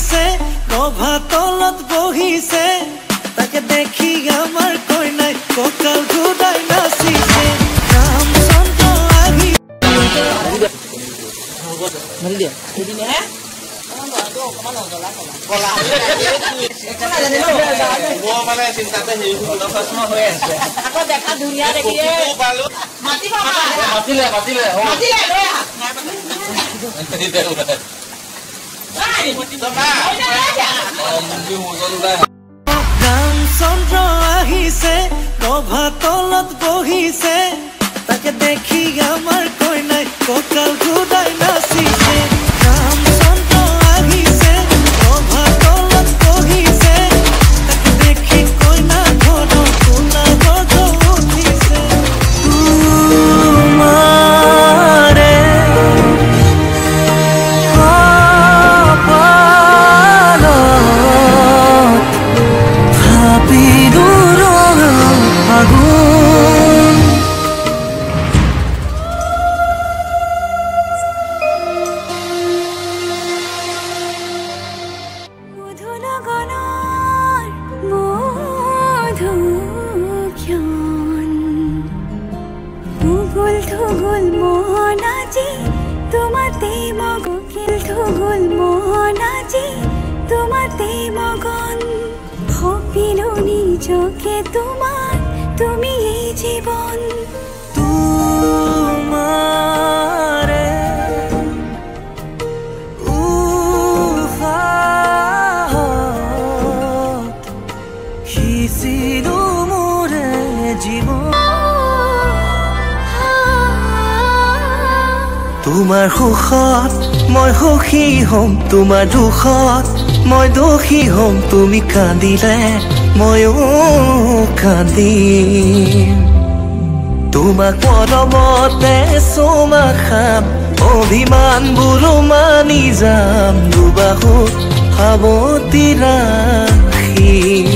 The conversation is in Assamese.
আহিছে গভা তলত বহিছে তাকে দেখি আমার কই নাই ককাল ঘুরাই নাচিছে রামচন্দ্র আহি মারি দিয়া এদিনে হে মানে চিন্তাতে হেৰি প্ৰশ্ন হৈ আছে আকৌ দেখা দুনিয়া দেখি মাতিলে রামচন্দ্র আহিছে গভা তলত বহিছে তাকে দেখি আমার কই নাই ককাল ঘুরাই নাচিছে রামচন্দ্র আহিছে গভা তলত বহিছে তাকে দেখি কই না ঘর তোলা গজ উঠিছে তোমারে নিজকে তোমার তুমি এই জীবন তোমারে সিঁচিলো মোরে জীবন তোমাৰ সুখত মই সুখী হ'ম তোমাৰ দুখত মই দোষী হ'ম তুমি কান্দিলে ময়ো কান্দিম তোমাক মৰমতে চুমা খাম অভিমানবোৰো মানি যাম দুবাহু সাৱতি ৰাখিম